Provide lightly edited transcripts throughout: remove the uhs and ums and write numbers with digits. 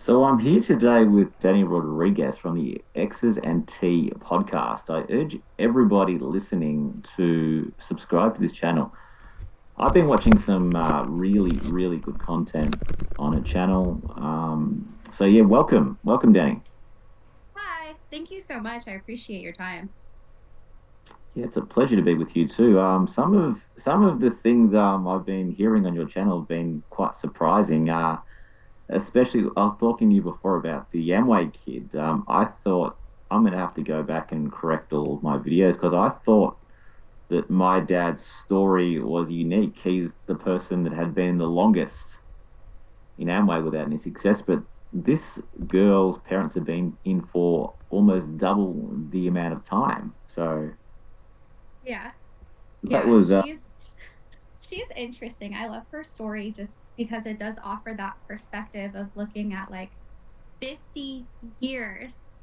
So I'm here today with Daniela Rodriguez from the Exes and Tea Podcast. I urge everybody listening to subscribe to this channel. I've been watching some really good content on a channel. So yeah, welcome, Danny. Hi, thank you so much. I appreciate your time. Yeah, it's a pleasure to be with you too. Some of the things I've been hearing on your channel have been quite surprising. Especially, I was talking to you before about the Amway kid. I thought I'm going to have to go back and correct all of my videos because I thought that my dad's story was unique. He's the person that had been the longest in Amway without any success, but this girl's parents have been in for almost double the amount of time. So Yeah, that yeah, was, she's interesting. I love her story just because it does offer that perspective of looking at like 50 years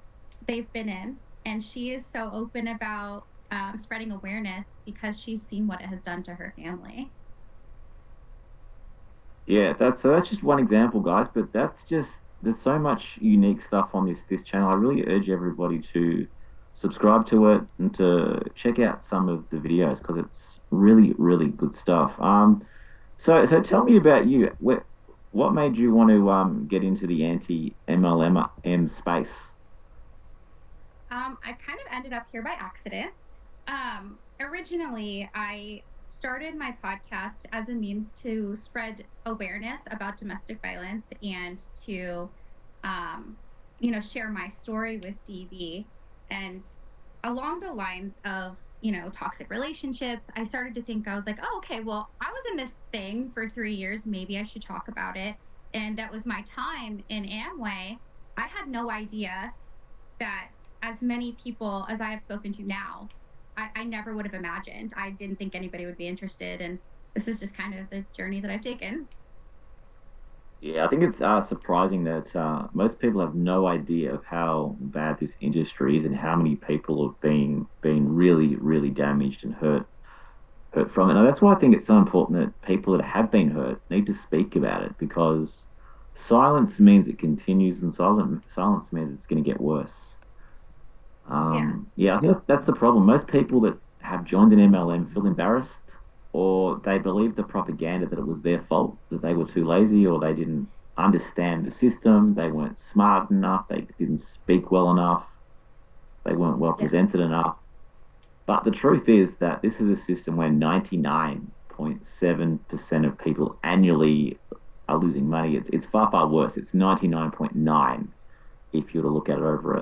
they've been in, and she is so open about spreading awareness because she's seen what it has done to her family. yeah, that's just one example, guys. But that's just there's so much unique stuff on this channel. I really urge everybody to subscribe to it and to check out some of the videos because it's really good stuff. So tell me about you. What made you want to get into the anti-MLM space? I kind of ended up here by accident. Originally, I started my podcast as a means to spread awareness about domestic violence and to, um, share my story with DV. And along the lines of, toxic relationships, I started to think, I was like, oh, okay, well, I was in this thing for 3 years. Maybe I should talk about it. And that was my time in Amway. I had no idea that as many people as I have spoken to now, I never would have imagined. I didn't think anybody would be interested. And this is just kind of the journey that I've taken. Yeah, I think it's surprising that most people have no idea of how bad this industry is and how many people have been really damaged and hurt from it. And that's why I think it's so important that people that have been hurt need to speak about it because silence means it continues, and silence means it's going to get worse. Yeah. Yeah, I think that's the problem. Most people that have joined an MLM feel embarrassed, or they believe the propaganda that it was their fault, that they were too lazy, or they didn't understand the system, they weren't smart enough, they didn't speak well enough, they weren't well Yeah. presented enough. But the truth is that this is a system where 99.7% of people annually are losing money. It's far worse. It's 99.9 if you were to look at it over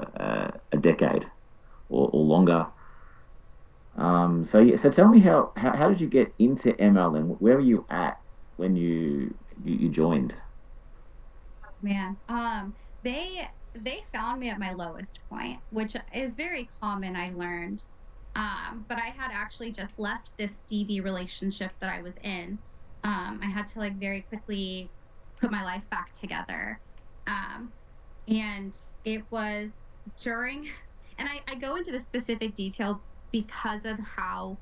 a decade or longer. So tell me how did you get into MLM? Where were you at when you joined? Man. They found me at my lowest point, which is very common, I learned. But I had actually just left this DV relationship that I was in. I had to like very quickly put my life back together. Um, and it was during and I go into the specific detail because of how,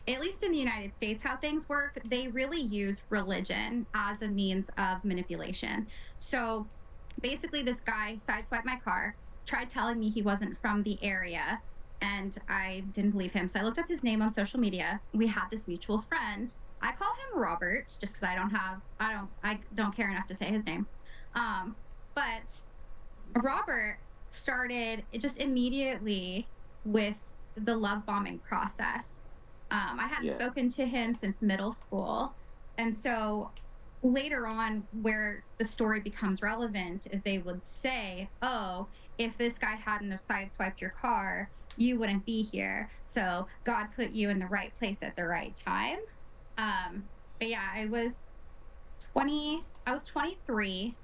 at least in the United States, how things work. They really use religion as a means of manipulation. So basically, this guy sideswiped my car, tried telling me he wasn't from the area, and I didn't believe him. So I looked up his name on social media. We had this mutual friend. I call him Robert just because I don't care enough to say his name. But Robert started just immediately with the love bombing process. I hadn't Yeah, spoken to him since middle school. And so later on, where the story becomes relevant is they would say, oh, if this guy hadn't have sideswiped your car, you wouldn't be here. So God put you in the right place at the right time. But yeah, I was 23,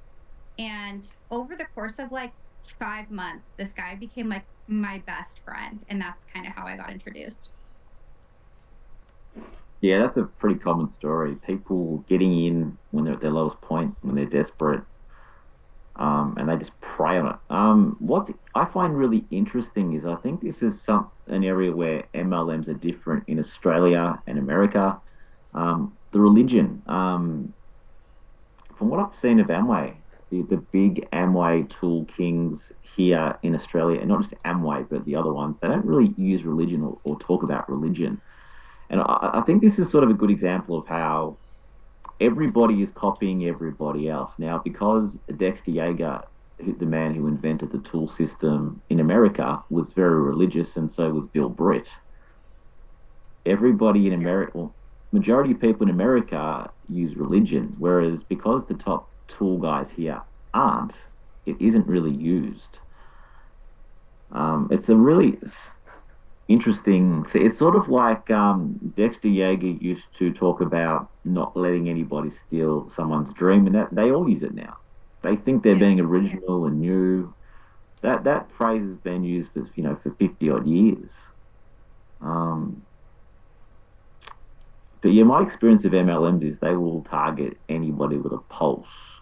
and over the course of like 5 months, this guy became like my best friend. And that's kind of how I got introduced. yeah, that's a pretty common story. People getting in when they're at their lowest point, when they're desperate, and they just prey on it. What I find really interesting is I think this is an area where MLMs are different in Australia and America. The religion, from what I've seen of Amway. the big Amway tool kings here in Australia, and not just Amway, but the other ones, they don't really use religion or talk about religion. And I think this is sort of a good example of how everybody is copying everybody else. Now, because Dexter Yeager, the man who invented the tool system in America, was very religious, and so was Bill Britt. Everybody in America, well, majority of people in America use religion, whereas because the top tool guys here aren't, it isn't really used. It's a really interesting. It's sort of like Dexter Yeager used to talk about not letting anybody steal someone's dream, and that they all use it now. They think they're Yeah. being original and new. That phrase has been used for 50 odd years. Um, but yeah, my experience of MLMs is they will target anybody with a pulse.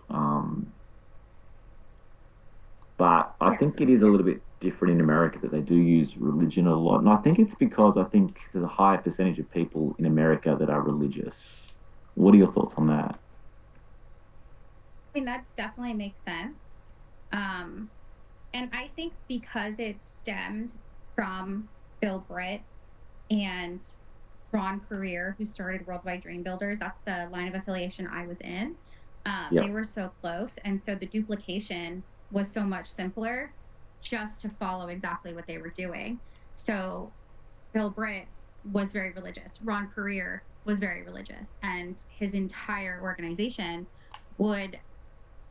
But I Yeah. think it is a little bit different in America that they do use religion a lot. And I think it's because I think there's a higher percentage of people in America that are religious. What are your thoughts on that? I mean, that definitely makes sense. Um, and I think because it stemmed from Bill Britt and Ron Career, who started Worldwide Dream Builders, that's the line of affiliation I was in. Yeah. They were so close. And so the duplication was so much simpler just to follow exactly what they were doing. So Bill Britt was very religious. Ron Career was very religious. And his entire organization would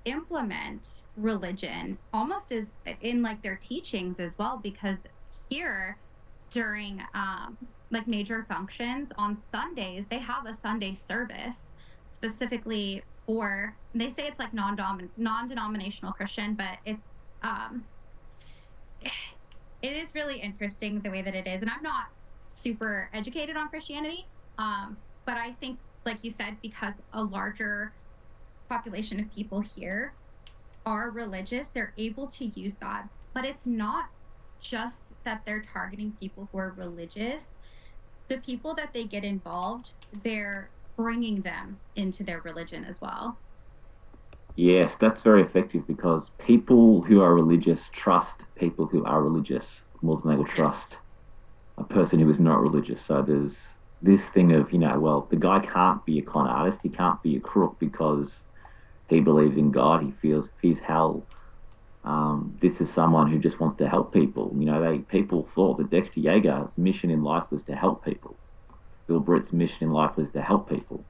implement religion almost as in like their teachings as well, because here during like major functions on Sundays, they have a Sunday service specifically for, they say it's like non-denominational Christian, but it's it is really interesting the way that it is. And I'm not super educated on Christianity. But I think, like you said, because a larger population of people here are religious, they're able to use that. But it's not just that they're targeting people who are religious. The people that they get involved, they're bringing them into their religion as well. Yes, that's very effective because people who are religious trust people who are religious more than they will Yes. trust a person who is not religious. So there's this thing of, well, the guy can't be a con artist, he can't be a crook because he believes in God, he fears hell. This is someone who just wants to help people. People thought that Dexter Yeager's mission in life was to help people. Bill Britt's mission in life was to help people.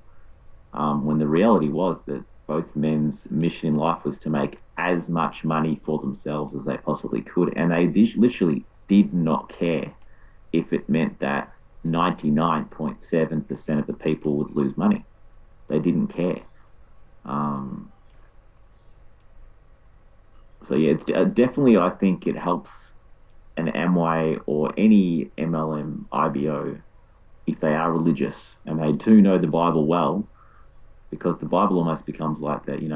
When the reality was that both men's mission in life was to make as much money for themselves as they possibly could, and they literally did not care if it meant that 99.7% of the people would lose money. They didn't care. Um, so yeah, it's definitely. I think it helps an Amway or any MLM IBO if they are religious and they do know the Bible well, because the Bible almost becomes like that. They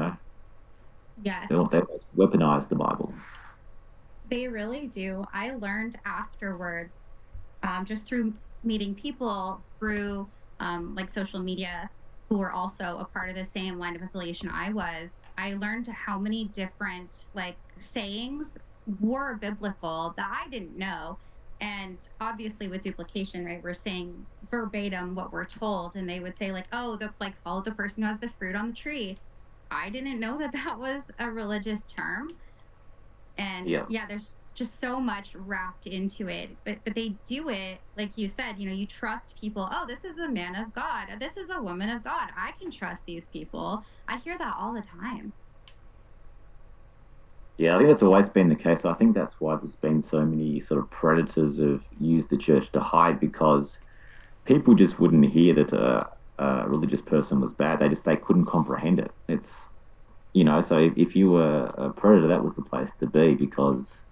Yes. weaponize the Bible. They really do. I learned afterwards, just through meeting people through like social media who were also a part of the same line of affiliation I was. I learned how many different like sayings were biblical that I didn't know. And obviously, with duplication, right, we're saying verbatim what we're told, and they would say like, "Oh, the like follow the person who has the fruit on the tree." I didn't know that that was a religious term. And Yeah. yeah, there's just so much wrapped into it, but they do it like you said, you trust people. Oh, this is a man of God, this is a woman of God, I can trust these people. I hear that all the time. Yeah, I think that's always been the case. I think that's why there's been so many sort of predators have used the church to hide, because people just wouldn't hear that a religious person was bad. They couldn't comprehend it. So if you were a predator, that was the place to be, because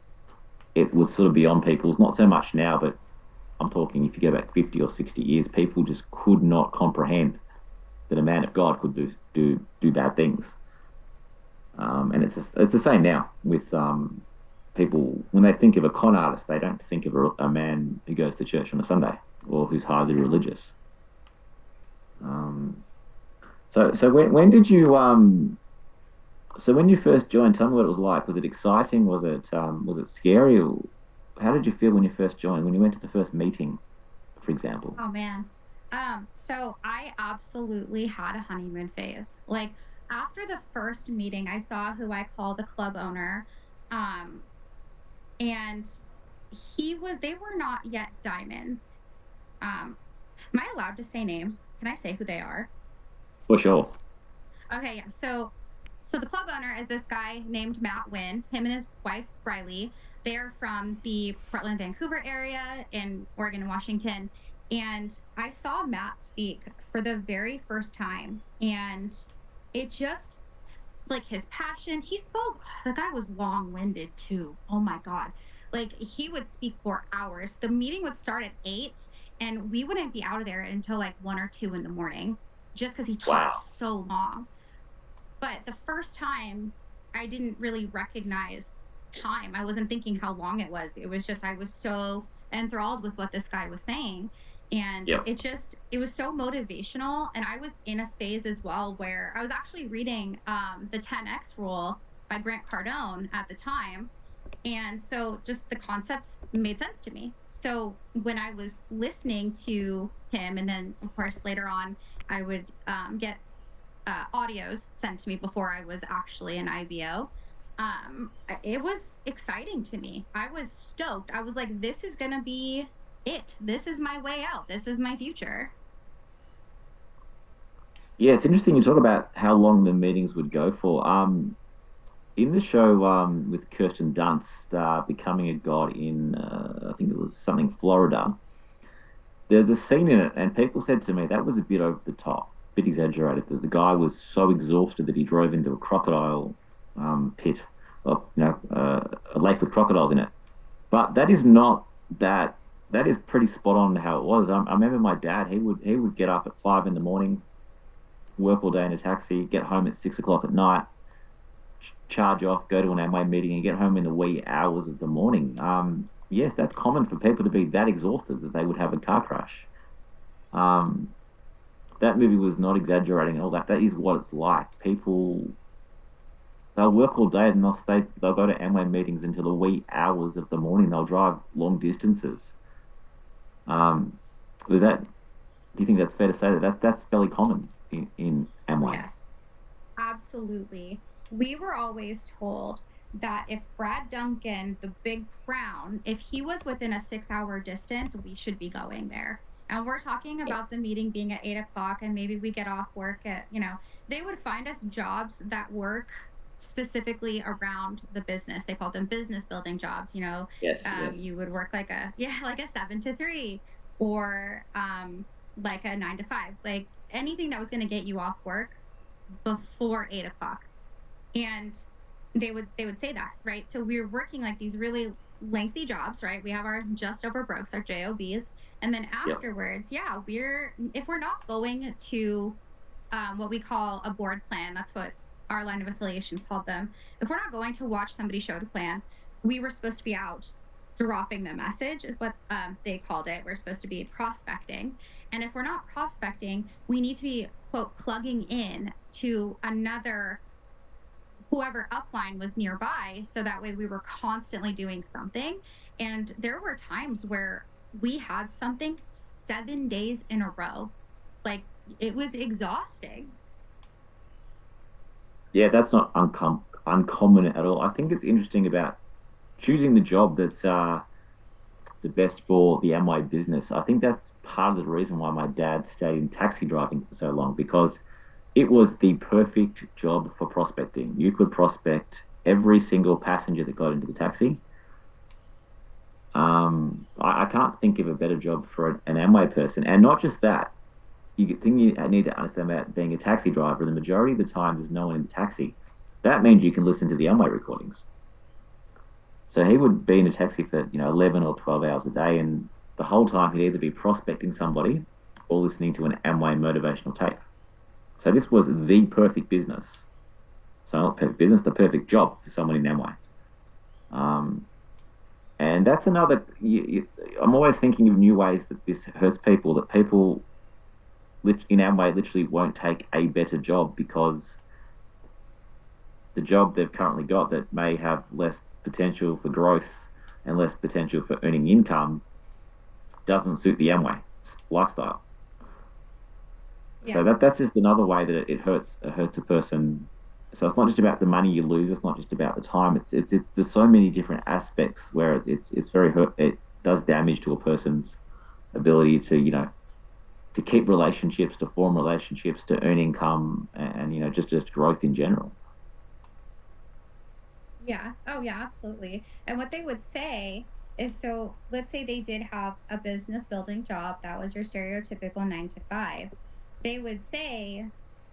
it was sort of beyond people's, not so much now, but I'm talking if you go back 50 or 60 years, people just could not comprehend that a man of God could do bad things. And it's the same now with people. When they think of a con artist, they don't think of a man who goes to church on a Sunday or who's highly religious. Um, so when did you So when you first joined, tell me what it was like. Was it exciting? Was it scary? Or how did you feel when you first joined? When you went to the first meeting, for example? Oh man. So I absolutely had a honeymoon phase. Like after the first meeting, I saw who I call the club owner. Um, and they were not yet diamonds. Um, am I allowed to say names? Can I say who they are? For sure. Okay, yeah. So the club owner is this guy named Matt Wynn. Him and his wife Riley. They're from the Portland, Vancouver area in Oregon and Washington. And I saw Matt speak for the very first time. And it just like his passion, he spoke, the guy was long-winded too. Oh my God. Like he would speak for hours. The meeting would start at 8 and we wouldn't be out of there until like 1 or 2 in the morning just because he talked Wow. so long. But the first time I didn't really recognize time. I wasn't thinking how long it was. It was just I was so enthralled with what this guy was saying. And Yep. it was so motivational. And I was in a phase as well where I was actually reading the 10X rule by Grant Cardone at the time. And so just the concepts made sense to me. So when I was listening to him, and then of course later on, I would get audios sent to me before I was actually an IBO. It was exciting to me. I was stoked. I was like, this is going to be it. This is my way out. This is my future. Yeah, it's interesting you talk about how long the meetings would go for. In the show with Kirsten Dunst, Becoming a God in, I think it was something Florida, there's a scene in it, and people said to me that was a bit over the top, a bit exaggerated. That the guy was so exhausted that he drove into a crocodile pit, well, a lake with crocodiles in it. But that is not that. That is pretty spot on how it was. I remember my dad. He would get up at 5 in the morning, work all day in a taxi, get home at 6 o'clock at night, charge off, go to an Amway meeting, and get home in the wee hours of the morning. Yes, that's common for people to be that exhausted that they would have a car crash. Um, that movie was not exaggerating at all. That is what it's like. People they'll work all day and they'll go to Amway meetings until the wee hours of the morning. They'll drive long distances. Um, was that? Do you think that's fair to say that's fairly common in Amway? Yes, absolutely. We were always told that if Brad Duncan, the big crown, if he was within a 6 hour distance, we should be going there. And we're talking about the meeting being at 8 o'clock, and maybe we get off work at, they would find us jobs that work specifically around the business. They called them business building jobs. Yes, yes. You would work like yeah, like a 7 to 3 or like a 9 to 5, like anything that was going to get you off work before 8 o'clock. And they would say that, right? So we were working like these really lengthy jobs, right? We have our just over brokes, our jobs, and then Yep. afterwards, yeah, if we're not going to what we call a board plan, that's what our line of affiliation called them. If we're not going to watch somebody show the plan, we were supposed to be out dropping the message, is what they called it. We're supposed to be prospecting. And if we're not prospecting, we need to be, quote, plugging in to another, whoever upline was nearby. So that way we were constantly doing something. And there were times where we had something 7 days in a row. Like it was exhausting. Yeah, that's not uncommon at all. I think it's interesting about choosing the job that's the best for the Amway business. I think that's part of the reason why my dad stayed in taxi driving for so long because it was the perfect job for prospecting. You could prospect every single passenger that got into the taxi. I can't think of a better job for an Amway person. And not just that, thing you need to understand about being a taxi driver, the majority of the time there's no one in the taxi. That means you can listen to the Amway recordings. So he would be in a taxi for 11 or 12 hours a day, and the whole time he'd either be prospecting somebody or listening to an Amway motivational tape. So this was the perfect business. So not perfect business, the perfect job for someone in Amway. Um, and that's another. I'm always thinking of new ways that this hurts people. That people in Amway literally won't take a better job because the job they've currently got that may have less potential for growth and less potential for earning income doesn't suit the Amway lifestyle. So Yeah. that's just another way that it hurts a person. So it's not just about the money you lose. It's not just about the time. It's there's so many different aspects where it's very hurt. It does damage to a person's ability to to keep relationships, to form relationships, to earn income, and just growth in general. Yeah. Oh, yeah, absolutely. And what they would say is, so let's say they did have a business building job that was your stereotypical 9 to 5. They would say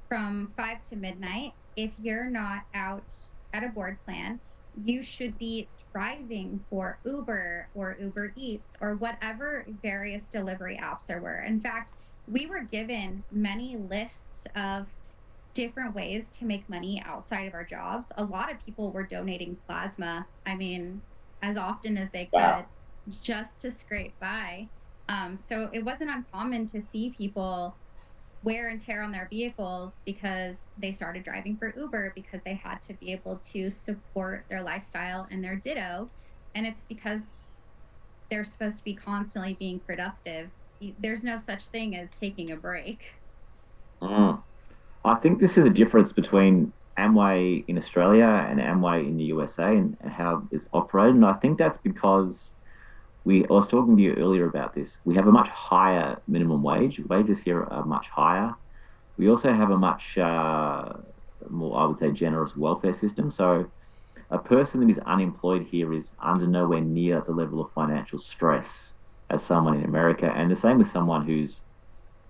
from 5 to midnight, if you're not out at a board plan, you should be driving for Uber or Uber Eats or whatever various delivery apps there were. In fact, we were given many lists of different ways to make money outside of our jobs. A lot of people were donating plasma, I mean, as often as they Wow. could, just to scrape by. So it wasn't uncommon to see people wear and tear on their vehicles because they started driving for Uber because they had to be able to support their lifestyle and their ditto. And it's because they're supposed to be constantly being productive. There's no such thing as taking a break. Mm. I think this is a difference between Amway in Australia and Amway in the USA, and how it's operated. And I think that's because I was talking to you earlier about this. We have a much higher minimum wage. Wages here are much higher. We also have a much more, I would say, generous welfare system. So a person that is unemployed here is under nowhere near the level of financial stress as someone in America. And the same with someone who's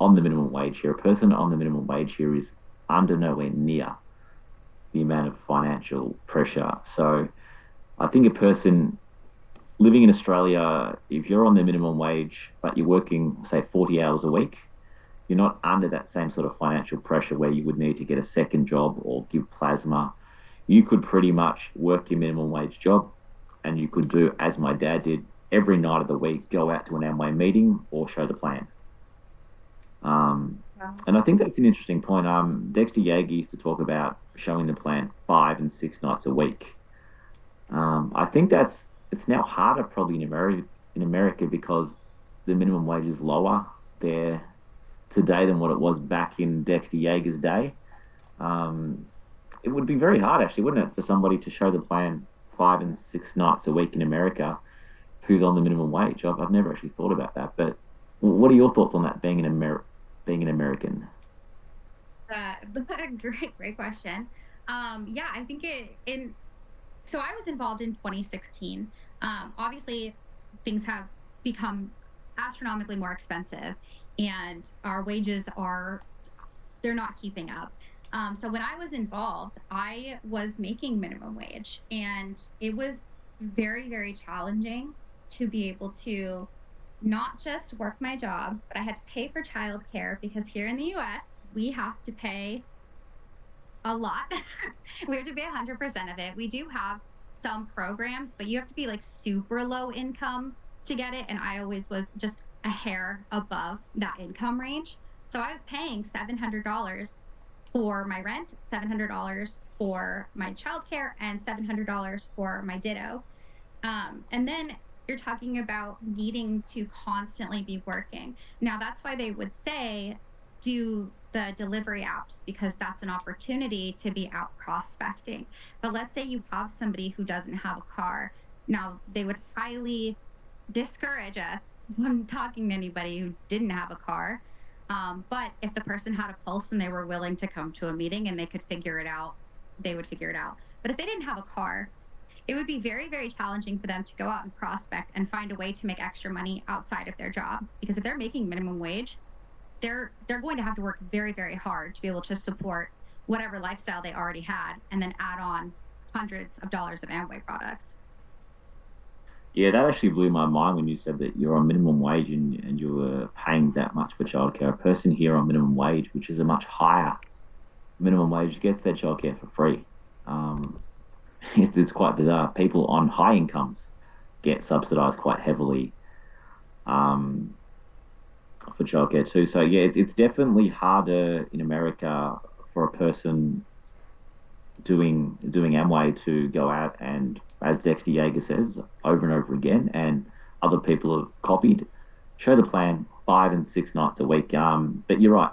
on the minimum wage here. A person on the minimum wage here is under nowhere near the amount of financial pressure. So I think a person living in Australia, if you're on the minimum wage, but you're working, say, 40 hours a week, you're not under that same sort of financial pressure where you would need to get a second job or give plasma. You could pretty much work your minimum wage job, and you could do as my dad did every night of the week, go out to an Amway meeting or show the plan. Um, Wow. and I think that's an interesting point. Dexter Yeager used to talk about showing the plan 5 and 6 nights a week. I think it's now harder probably in America because the minimum wage is lower there today than what it was back in Dexter Yeager's day. Um, it would be very hard, actually, wouldn't it, for somebody to show the plan 5 and 6 nights a week in America who's on the minimum wage? I've never actually thought about that. But what are your thoughts on that being an American? What a great question. Yeah, I think it in so I was involved in 2016. Obviously, things have become astronomically more expensive, and our wages are they're not keeping up. So when I was involved, I was making minimum wage, and it was very challenging to be able to not just work my job, but I had to pay for childcare because here in the US, we have to pay a lot. We have to pay 100% of it. We do have some programs, but you have to be like super low income to get it. And I always was just a hair above that income range. So I was paying $700 for my rent, $700 for my childcare, and $700 for my ditto. And then you're talking about needing to constantly be working. Now, that's why they would say do the delivery apps because that's an opportunity to be out prospecting. But let's say you have somebody who doesn't have a car. Now, they would highly discourage us from talking to anybody who didn't have a car. But if the person had a pulse and they were willing to come to a meeting and they could figure it out, they would figure it out. But if they didn't have a car, it would be very challenging for them to go out and prospect and find a way to make extra money outside of their job. Because if they're making minimum wage, they're going to have to work very hard to be able to support whatever lifestyle they already had and then add on hundreds of dollars of Amway products. Yeah, that actually blew my mind when you said that you're on minimum wage and you were paying that much for childcare. A person here on minimum wage, which is a much higher minimum wage, gets their childcare for free. Um, it's quite bizarre. People on high incomes get subsidized quite heavily um, for childcare too. So yeah, it's definitely harder in America for a person doing Amway to go out and, as Dexter Yeager says, over and over again, and other people have copied. Show the plan 5 and 6 nights a week. But you're right.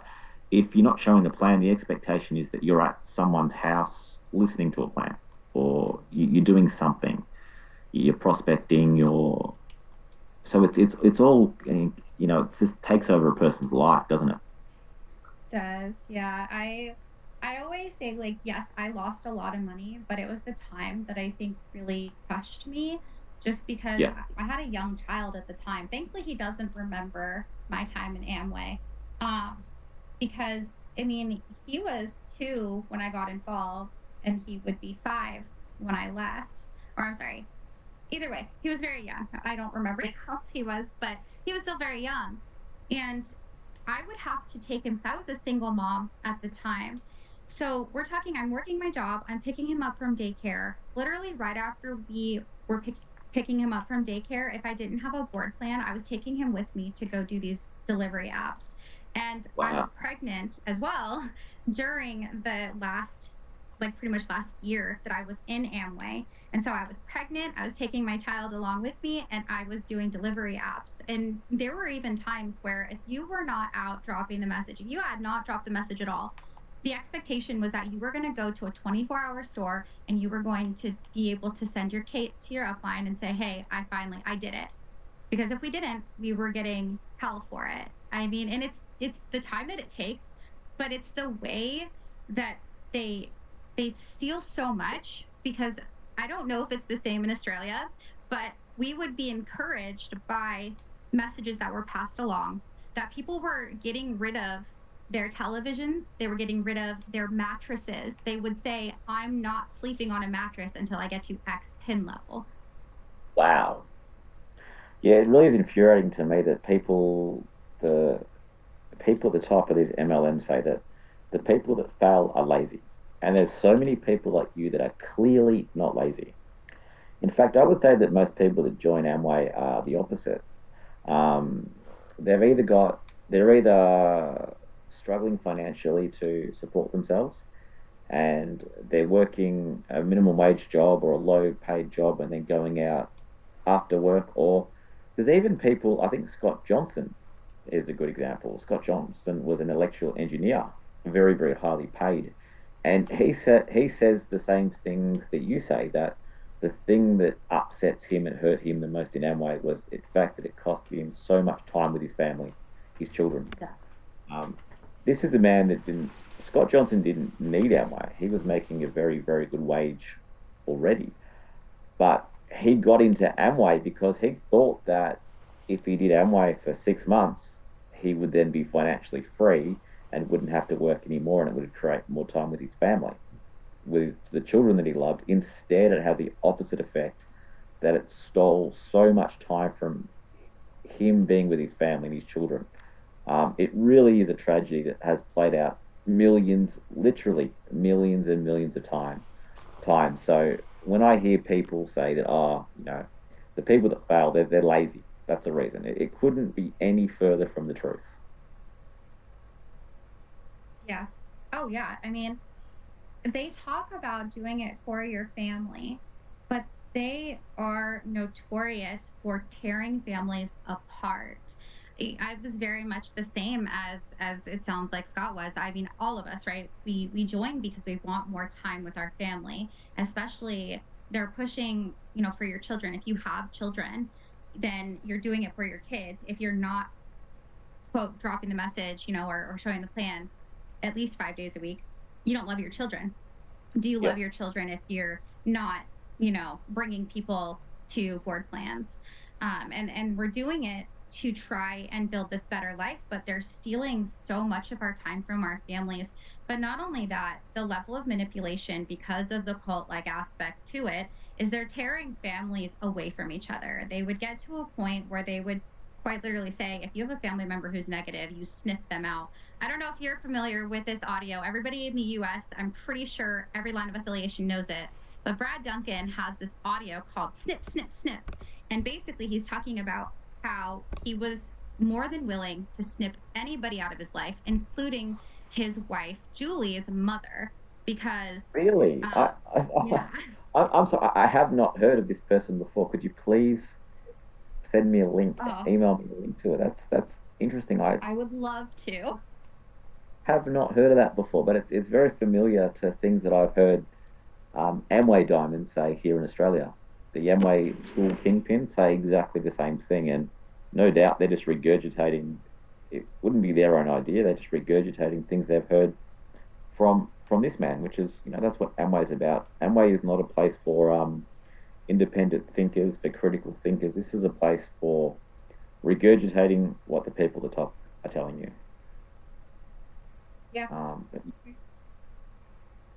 If you're not showing the plan, the expectation is that you're at someone's house listening to a plan, or you're doing something. You're prospecting. So it's all, it just takes over a person's life, doesn't it? Does. Yeah. I always say, like, yes, I lost a lot of money, but it was the time that I think really crushed me, just because Yeah. I had a young child at the time. Thankfully, he doesn't remember my time in Amway. Um, because I mean, he was 2 when I got involved, and he would be 5 when I left. Or I'm sorry, either way, he was very young. I don't remember how else he was, but he was still very young. And I would have to take him, because I was a single mom at the time. So we're talking, I'm working my job, I'm picking him up from daycare. Literally, right after we were picking him up from daycare, if I didn't have a board plan, I was taking him with me to go do these delivery apps. And I was Wow. pregnant as well during the last, like, pretty much last year that I was in Amway. And so I was pregnant, I was taking my child along with me, and I was doing delivery apps. And there were even times where if you were not out dropping the message, if you had not dropped the message at all, the expectation was that you were going to go to a 24-hour store and you were going to be able to send your Kate to your upline and say, hey, I did it. Because if we didn't, we were getting hell for it. I mean, and it's the time that it takes, but it's the way that they they steal so much. Because I don't know if it's the same in Australia, but we would be encouraged by messages that were passed along, that people were getting rid of their televisions, they were getting rid of their mattresses. They would say, I'm not sleeping on a mattress until I get to X pin level. Wow. Yeah, it really is infuriating to me that the people at the top of these MLM say that the people that fail are lazy. And there's so many people like you that are clearly not lazy. In fact, I would say that most people that join Amway are the opposite. Um, they're either struggling financially to support themselves, and they're working a minimum wage job or a low paid job and then going out after work. Or there's even people, I think Scott Johnson is a good example. Scott Johnson was an electrical engineer, very, very highly paid. And he says the same things that you say, that the thing that upsets him and hurt him the most in Amway was the fact that it cost him so much time with his family, his children. Yeah. Um, this is a man that didn't, Scott Johnson didn't need Amway. He was making a very, very good wage already. But he got into Amway because he thought that if he did Amway for 6 months, he would then be financially free and wouldn't have to work anymore, and it would create more time with his family, with the children that he loved. Instead, it had the opposite effect, that it stole so much time from him being with his family and his children. It really is a tragedy that has played out millions, literally millions and millions of times. So when I hear people say that, the people that fail, they're lazy. That's the reason. It couldn't be any further from the truth. Yeah. Oh, yeah. I mean, they talk about doing it for your family, but they are notorious for tearing families apart. I was very much the same as it sounds like Scott was. I mean, all of us, right? We join because we want more time with our family, especially they're pushing, for your children. If you have children, then you're doing it for your kids. If you're not, quote, dropping the message, or showing the plan at least 5 days a week, you don't love your children. Do you love Yep. your children if you're not, bringing people to board plans? And we're doing it to try and build this better life, but they're stealing so much of our time from our families. But not only that, the level of manipulation, because of the cult like aspect to it, is they're tearing families away from each other. They would get to a point where they would quite literally say, if you have a family member who's negative, you sniff them out. I don't know if you're familiar with this audio. Everybody in the US, I'm pretty sure every line of affiliation knows it. But Brad Duncan has this audio called Snip, Snip, Snip. And basically, he's talking about how he was more than willing to snip anybody out of his life, including his wife, Julie's mother, because Really? uh, yeah. I'm sorry. I have not heard of this person before. Could you please send me a link, Oh, email me a link to it? That's interesting. I I would love to. have not heard of that before, but it's very familiar to things that I've heard Amway diamonds say here in Australia. The Amway school kingpins say exactly the same thing, and no doubt they're just regurgitating. It wouldn't be their own idea; they're just regurgitating things they've heard from this man, which is that's what Amway is about. Amway is not a place for independent thinkers, for critical thinkers. This is a place for regurgitating what the people at the top are telling you. Yeah. Um,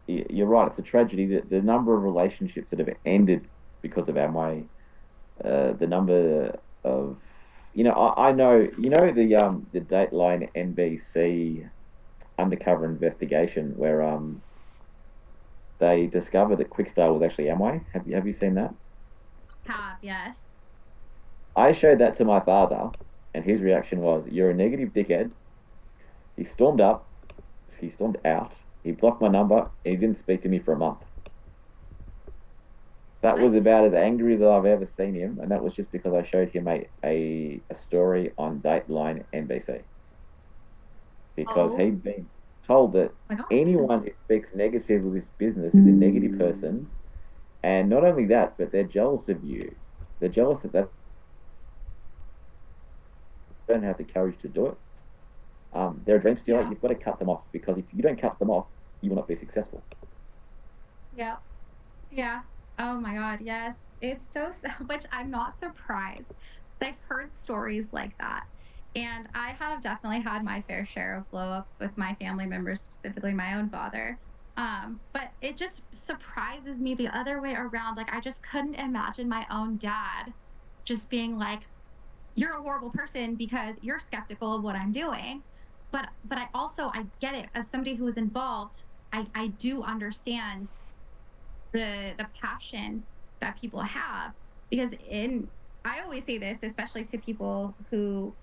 you're right. It's a tragedy that the number of relationships that have ended because of Amway, the number of, I know, the Dateline NBC undercover investigation where they discovered that Quickstar was actually Amway. Have you seen that? Have, yes. I showed that to my father, and his reaction was, "You're a negative dickhead." He stormed up, he stormed out, he blocked my number, and he didn't speak to me for a month. That was What? about as angry as I've ever seen him, and that was just because I showed him a story on Dateline NBC because Oh he'd been told that my God. anyone who speaks negative of this business is a negative person, and not only that, but they're jealous of you. They're jealous that they don't have the courage to do it. They're a dream stealer. Yeah. You've got to cut them off because if you don't cut them off, you will not be successful. Yeah. Yeah. Oh my God. Yes. It's so, which I'm not surprised because I've heard stories like that. And I have definitely had my fair share of blow ups with my family members, specifically my own father. But it just surprises me the other way around. Like, I just couldn't imagine my own dad just being like, you're a horrible person because you're skeptical of what I'm doing. But I get it as somebody who is involved. I do understand the passion that people have because in I always say this, especially to people who,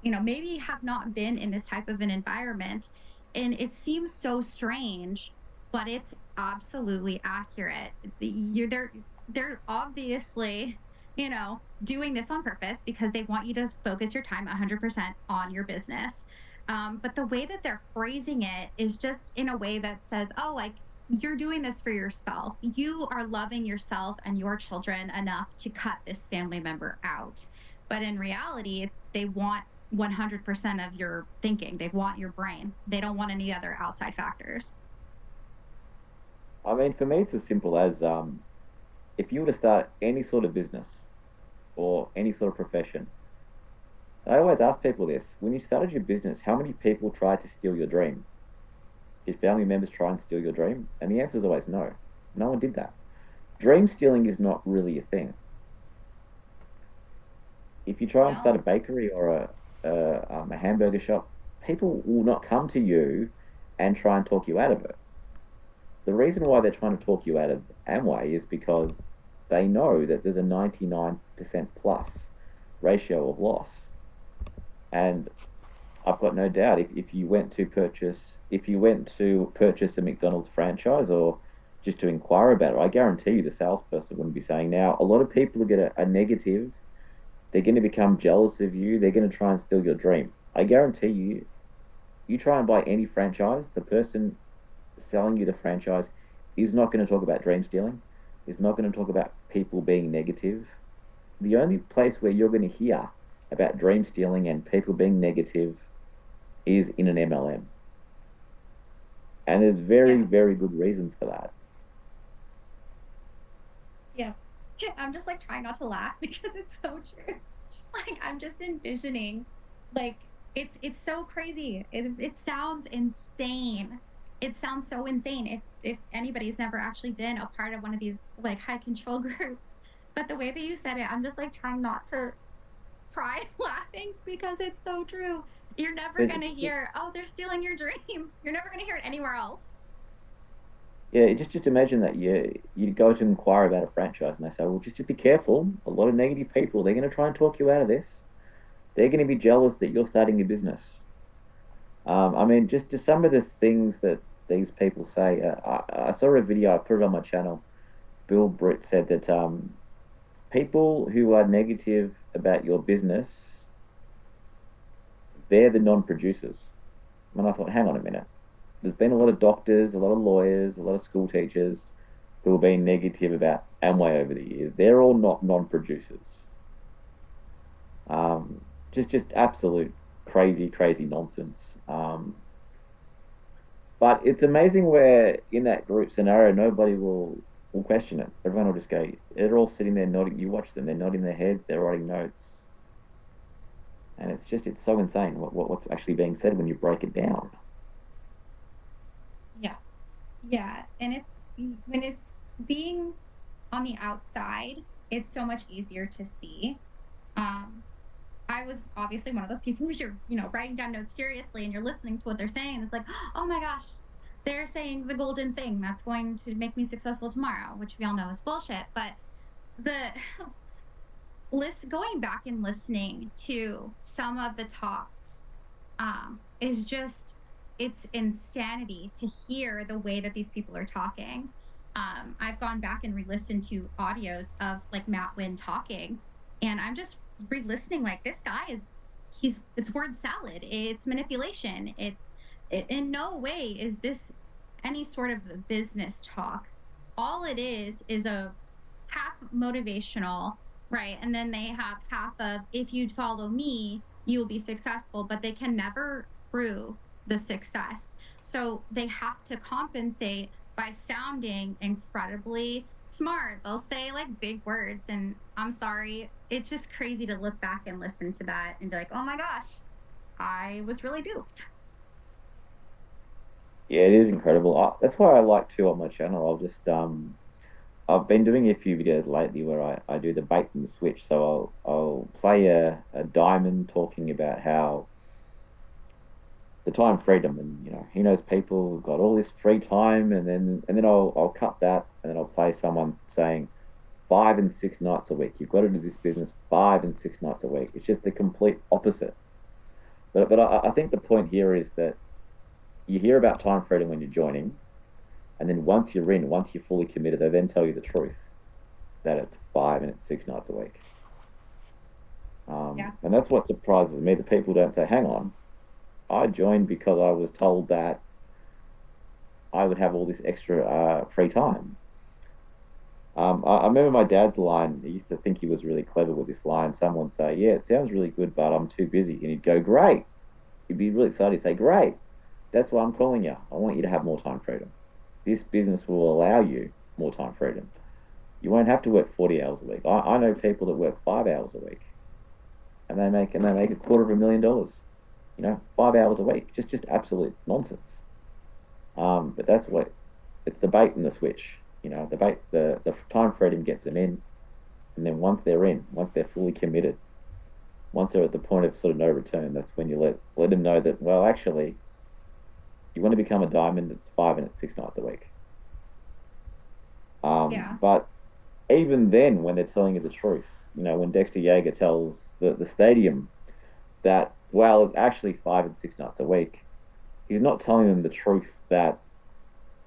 maybe have not been in this type of an environment, and it seems so strange, but it's absolutely accurate. They're obviously, doing this on purpose because they want you to focus your time 100% on your business. But the way that they're phrasing it is just in a way that says, oh, like, you're doing this for yourself. You are loving yourself and your children enough to cut this family member out. But in reality, it's they want 100% of your thinking. They want your brain. They don't want any other outside factors. I mean, for me, it's as simple as if you were to start any sort of business or any sort of profession, I always ask people this: when you started your business, how many people tried to steal your dream? Did family members try and steal your dream? And the answer is always no. No one did that. Dream stealing is not really a thing. If you try and start a No. bakery or a hamburger shop, people will not come to you and try and talk you out of it. The reason why they're trying to talk you out of Amway is because they know that there's a 99% plus ratio of loss. And I've got no doubt if you went to purchase a McDonald's franchise or just to inquire about it, I guarantee you the salesperson wouldn't be saying, now a lot of people are gonna are negative, they're gonna become jealous of you, they're gonna try and steal your dream. I guarantee you, you try and buy any franchise, the person selling you the franchise is not going to talk about dream stealing, is not going to talk about people being negative. The only place where you're going to hear about dream stealing and people being negative is in an MLM. And there's very, Yeah. very good reasons for that. Yeah. I'm just like trying not to laugh because it's so true. Just like I'm just envisioning, like it's so crazy. It sounds insane. It sounds so insane if anybody's never actually been a part of one of these like high control groups. But the way that you said it, I'm just like trying not to cry laughing because it's so true. You're never But gonna hear, oh, they're stealing your dream. You're never gonna hear it anywhere else. yeah, just imagine that you go to inquire about a franchise and they say, well, just be careful. A lot of negative people, they're going to try and talk you out of this. They're going to be jealous that you're starting a business. I mean, just some of the things that these people say. I saw a video, I put it on my channel. Bill Britt said that people who are negative about your business, they're the non-producers. And I thought, hang on a minute. There's been a lot of doctors, a lot of lawyers, a lot of school teachers who have been negative about Amway over the years. They're all not non-producers. Just absolute crazy nonsense. But it's amazing where in that group scenario, nobody will question it. Everyone will just go. They're all sitting there nodding. You watch them; they're nodding their heads. They're writing notes, and it's so insane what's actually being said when you break it down. Yeah. Yeah. And it's when it's being on the outside, it's so much easier to see. Um, I was obviously one of those people who you're, writing down notes seriously and you're listening to what they're saying. It's like, oh my gosh, they're saying the golden thing that's going to make me successful tomorrow, which we all know is bullshit. But the going back and listening to some of the talks is just, it's insanity to hear the way that these people are talking. I've gone back and re-listened to audios of like Matt Wynn talking, and I'm just re-listening like this guy it's word salad, it's manipulation, in no way is this any sort of business talk. All it is a half motivational, right? And then they have half of, if you follow me, you'll be successful, but they can never prove the success. So they have to compensate by sounding incredibly smart. They'll say like big words. And I'm sorry, it's just crazy to look back and listen to that and be like, oh my gosh, I was really duped. Yeah, it is incredible. That's why I like to on my channel. I've been doing a few videos lately where I do the bait and the switch. So I'll play a diamond talking about how the time freedom, and he knows people have got all this free time, and then I'll cut that, and then I'll play someone saying 5 and 6 nights a week. You've got to do this business 5 and 6 nights a week. It's just the complete opposite. But I think the point here is that you hear about time freedom when you're joining, and then once you're fully committed, they then tell you the truth that it's 5 and 6 nights a week. Yeah. And that's what surprises me. The people don't say, hang on, I joined because I was told that I would have all this extra free time. I remember my dad's line. He used to think he was really clever with this line. Someone would say, yeah, it sounds really good, but I'm too busy. And he'd go, great. He'd be really excited. He'd say, great. That's why I'm calling you. I want you to have more time freedom. This business will allow you more time freedom. You won't have to work 40 hours a week. I know people that work 5 hours a week, and they make $250,000. 5 hours a week. Just absolute nonsense. But that's what it's the bait and the switch. The time freedom gets them in, and then once they're fully committed, once they're at the point of sort of no return, that's when you let them know that, well, actually, you want to become a diamond, it's 5 and 6 nights a week. Yeah. But even then, when they're telling you the truth, when Dexter Yeager tells the stadium that, well, it's actually 5 and 6 nights a week, he's not telling them the truth that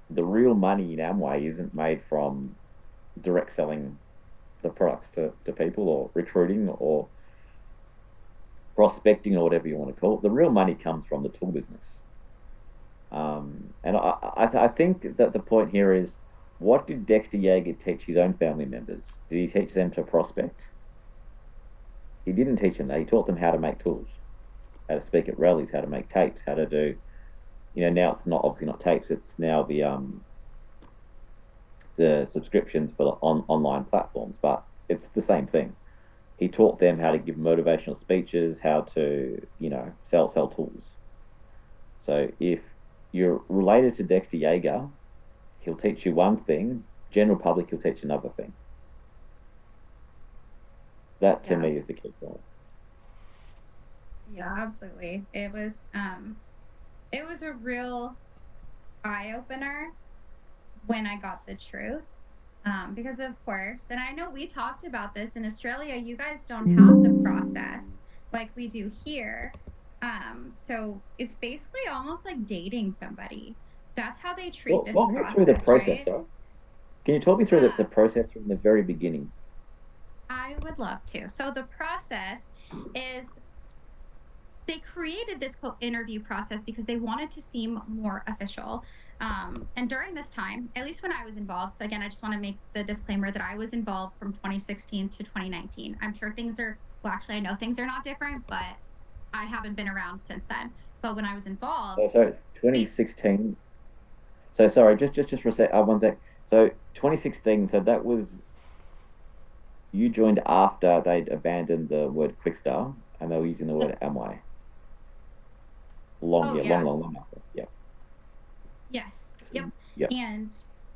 the real money in Amway isn't made from direct selling the products to people, or recruiting, or prospecting, or whatever you want to call it. The real money comes from the tool business. And I think that the point here is, what did Dexter Yeager teach his own family members? Did he teach them to prospect? He didn't teach them that. He taught them how to make tools, how to speak at rallies, how to make tapes, how to do, now it's not obviously not tapes. It's now the subscriptions for the online platforms, but it's the same thing. He taught them how to give motivational speeches, how to, sell tools. So if you're related to Dexter Yeager, he'll teach you one thing. General public, he'll teach another thing. That to Yeah. me is the key point. Yeah, absolutely. It was a real eye opener when I got the truth. Because of course, and I know we talked about this in Australia, you guys don't have the process like we do here. So it's basically almost like dating somebody. That's how they treat Walk, this walk me through the process, process, right? sorry. Can you talk me through the Yeah, process from the very beginning? I would love to. So the process is they created this quote interview process because they wanted to seem more official. And during this time, at least when I was involved, so again, I just want to make the disclaimer that I was involved from 2016 to 2019. I'm sure things are, well, actually, I know things are not different, but I haven't been around since then. But when I was So, involved, so it's they, 2016. So sorry, just for a sec, one sec. So 2016. So that was you joined after they'd abandoned the word Quickstar and they were using the word Amway. Long, oh, yeah, yeah, long after. Yeah. yes, So, yep. yeah. And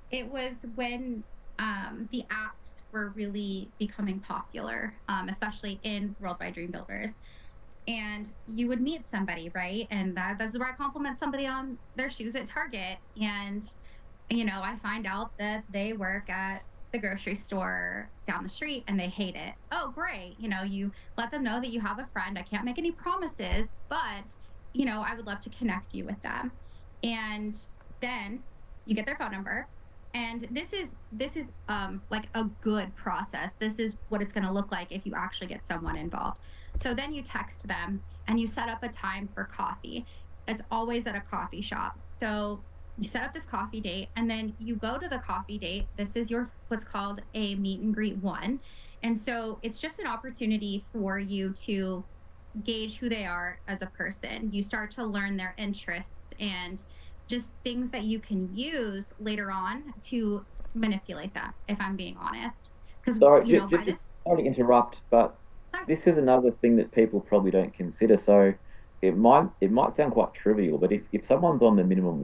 it was when the apps were really becoming popular, especially in Worldwide Dream Builders. And you would meet somebody, right? And that's where I compliment somebody on their shoes at Target. And, I find out that they work at the grocery store down the street and they hate it. Oh, great. You let them know that you have a friend. I can't make any promises, but, I would love to connect you with them. And then you get their phone number. And this is like a good process. This is what it's going to look like if you actually get someone involved. So then you text them and you set up a time for coffee. It's always at a coffee shop. So you set up this coffee date and then you go to the coffee date. This is your what's called a meet and greet one. And so it's just an opportunity for you to gauge who they are as a person. You start to learn their interests and just things that you can use later on to manipulate them, if I'm being honest. Because, Sorry, by just this, sorry to interrupt, but sorry. this is another thing that people probably don't consider. So it might sound quite trivial, but if someone's on the minimum